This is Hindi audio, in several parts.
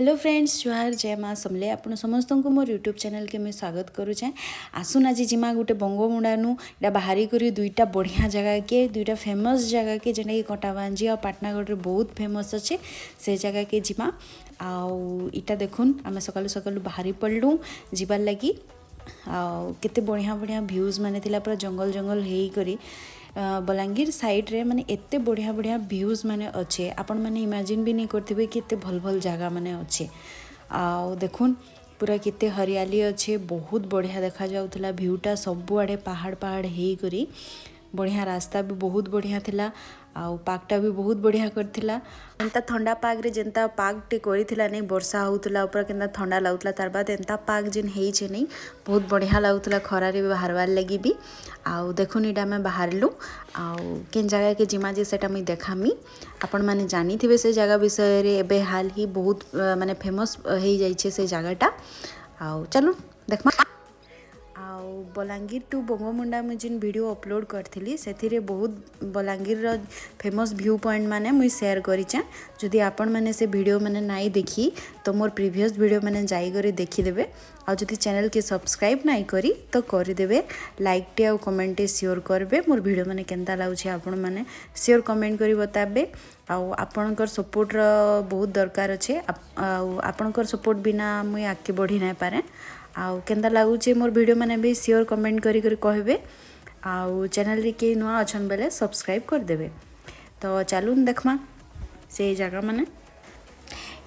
हेलो फ्रेंड्स जुहार जय माँ समले आपण समस्त को मोर यूट्यूब चैनल के मैं स्वागत करुचे। आसुन आज जिमा गोटे बंगमुंडानु इटा बाहरी करी दुईटा बढ़िया जगह के दुईटा फेमस जगह के जेटा कि कटाबांजी और पाटनागढ़ बहुत फेमस अच्छे से जगह के जिमा आउ इटा देखुन आम सकालू सकालू बाहरी पड़लु जीवार लगी केते बढ़िया बढ़िया व्यूज माने थिला पूरा जंगल जंगल हेई करी बलांगीर साइड रे माने एते बढ़िया बढ़िया व्यूज माने अच्छे आपण माने इमेजिन भी नहीं करथिबे कि एते भल भल जगह माने अच्छे आ देखुन पूरा केते हरियाली अच्छे बहुत बढ़िया देखा जाउथला व्यूटा सब आड़े पहाड़ पहाड़ हेई करी बढ़िया रास्ता भी बहुत बढ़िया थिला आउ पागटा भी बहुत बढ़िया करथिला एंता ठंडा पाग रे जेंता पाग टे करिथिला नहीं वर्षा होउतला ऊपर केंता ठंडा लाउतला तार बाद एंता पाग जेन हेई छे नहीं बहुत बढ़िया लाउतला खरा रे बाहरवार लगी भी आउ देखुन इटा मैं बाहरलु आउ केन जगह के जिमा जे सेटा मैं देखामी आपण माने जानी थिबे से जगह विषय रे एबे हाल ही बहुत माने फेमस हेई जाई छे से जगहटा आउ चलो देखमा आउ बलांगीर टू बंगमुंडा मुझे जिन वीडियो अपलोड करथिली सेथिरे बहुत बलांगीर रो फेमस व्यू पॉइंट माने मुई शेयर करिचे जदि आपण माने से वीडियो माने नाई देखी तो मोर प्रीवियस वीडियो माने जाई करी देखि देबे आ जदि चैनल के सब्सक्राइब नाई करी तो करि देबे लाइक टे आ कमेंट टे शेयर करबे मोर वीडियो माने केनता लाउछे आपण माने शेयर कमेंट करी बताबे आउ आपणकर सपोर्ट रो बहुत दरकार अच्छे आपणकर सपोर्ट बिना मुई आगे बढ़ी ना पारे आउ केंदा लागुचे मोर वीडियो माने भी शेयर कमेंट करी कहबे आउ चैनल रे के नुआ अछन बेले सब्सक्राइब कर देबे। तो चलून देखमा से जगह माने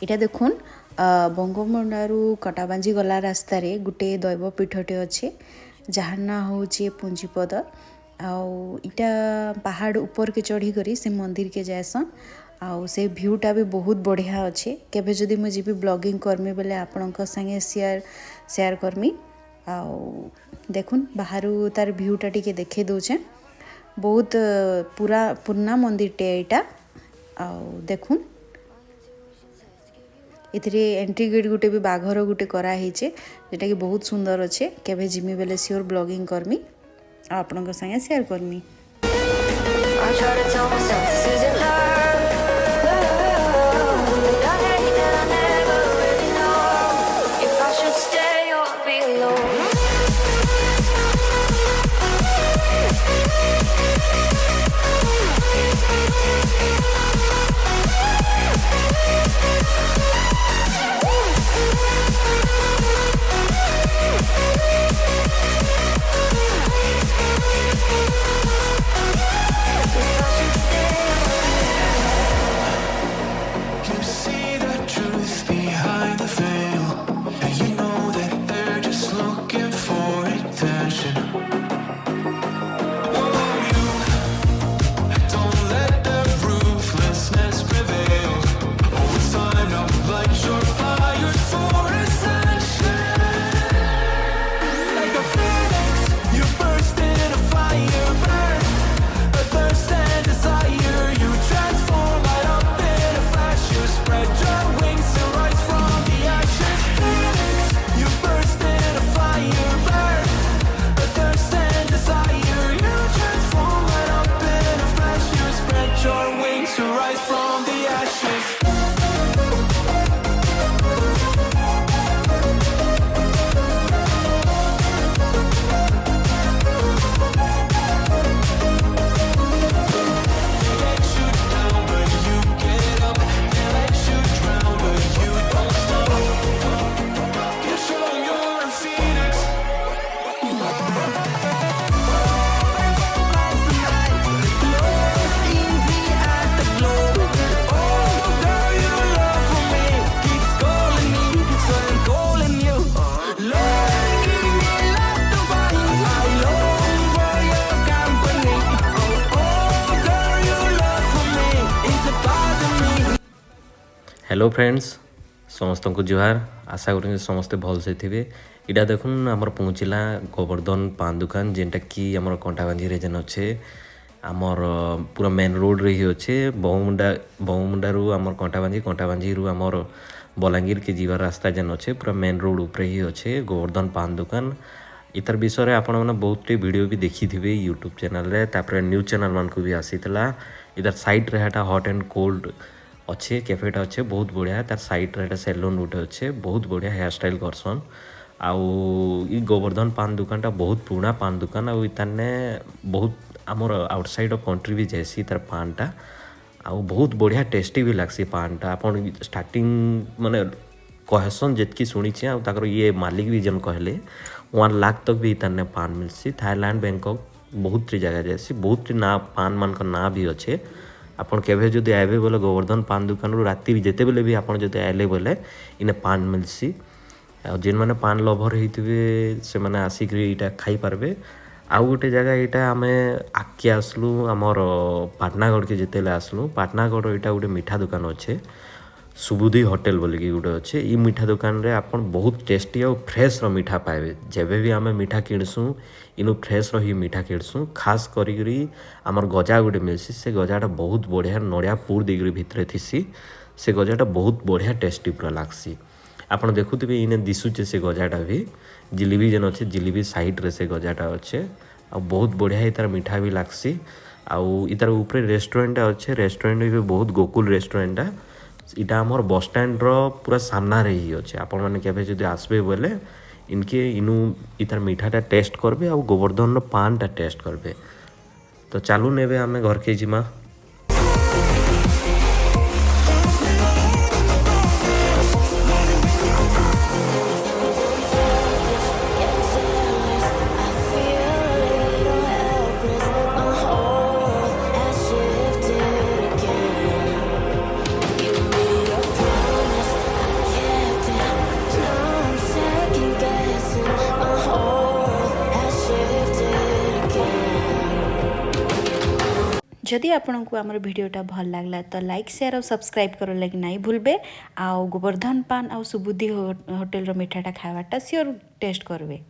इटा देखुन बंगमुंडारू कटाबांजी गला रास्ता रे गुटे दैव पीठटे अच्छे जहार ना होचे पुंजीपद आउ इटा पहाड़ ऊपर के चढ़ी करी से मंदिर के जायसन आउ से व्यूटा भी बहुत बढ़िया अच्छे केबे जदि मुझे भी ब्लॉगिंग करमी बेले आपणक संगे शेयर करमी आउ देखुन बाहरु तार व्यूटा टिके देखे दौचे बहुत पुराना मंदिर टे एटा आउ देखुन इथिरे एंट्री गेट गुटे भी बाघर गुटे करा हेचे जेटा कि बहुत सुंदर अच्छे केबे जिमी बेले श्योर ब्लॉगिंग करमी आपणक संगे शेयर करमी। हेलो फ्रेंड्स समस्त को जुहार आशा करें समस्ते भल से थे इटा देखुन आमर पहुँचला गोवर्धन पान दुकान जेनटा कि आमर कंटाबांजी रे जेन अच्छे आमर पूरा मेन रोड रे ही अच्छे बंगमुंडारू आमर कंटाबांजी रु आमर बलांगीर के जीवार रास्ता जेन अच्छे पूरा मेन रोड ऊपर ही अच्छे गोवर्धन पान दुकान इतार विषय में आपण मैंने बहुत वीडियो भी देखी थे यूट्यूब चैनल रे तापर न्यूज चैनल मान को भी आसी इधर साइड रे हटा हॉट एंड कोल्ड अच्छे कैफेटा अच्छे बहुत बढ़िया तार साइड रे सैलून गोटे अच्छे बहुत बढ़िया हेयर स्टाइल करसन आउ ई गोवर्धन पान दुकानटा बहुत पुराना पान दुकान आउ इताने बहुत आमर आउटसाइड ऑफ कंट्री भी जैसी तार पानटा आउ बहुत बढ़िया टेस्टी भी लागसी पानटा आपन स्टार्टिंग माने कहसन जितकी शुणी आ ताकर ये मालिक भी जन कहले 1 लाख तक भी इतने पान मिलसी थाईलैंड बैंकॉक बहुत जगह जैसी बहुत ना पान मान का ना भी अच्छे आपन केवे जदि आबे बोले गोवर्धन पान दुकान राति भी जिते बेले भी आपन जदि आइले बोले इने पान मिलसी जेन मैंने पान लभर होते से मैंने आसिक इटा खाई पारबे आउ गोटे जगह यहाँ आम आगे आसलु आमर पाटनागढ़ के जिते आसलु पाटनागढ़ यहाँ गोटे मीठा दुकान अच्छे सुबुधी होटेल बोलिकी गोटे अच्छे ई मीठा दुकान रे आपन बहुत टेस्टी और फ्रेश रो मीठा पाइबे जेबे भी आम मीठा किणसु इनु फ्रेश रो ही मीठा किणसु खास करी आमर गजा गोटे मिलसी से गजाटा बहुत बढ़िया नड़िया पुर देकर भितर थीसी से गजाटा बहुत बढ़िया टेस्टी पूरा लागसी आपन देखुथिबे इने दिसुचे से गजाटा भी जिलेबी जेन अच्छे जिलेबी साइड रे से गजाटा अच्छे आ बहुत बढ़िया इतार मीठा भी लागसी आउ इतार ऊपर रेस्टोरेंट अच्छे रेस्टोरेंट भी बहुत गोकुल रेस्टोरेंटा इटा आमर बस स्टैंड रो पूरा सामना रे ही अच्छे आपण माने केबे जदि आसबे बोले इनके इनु इतार मीठाटा टेस्ट करबे आ गोवर्धन रो पानटा टेस्ट करबे तो चालू नेबे आमे घर के जिमा जदि आपको आमर वीडियोटा भल लागला तो लाइक शेयर और सब्सक्राइब करो लगी नहीं भूलबे आ गोवर्धन पान आ सुबुद्धि होटेल रो मिठाटा खावाटा सियोर टेस्ट करबे।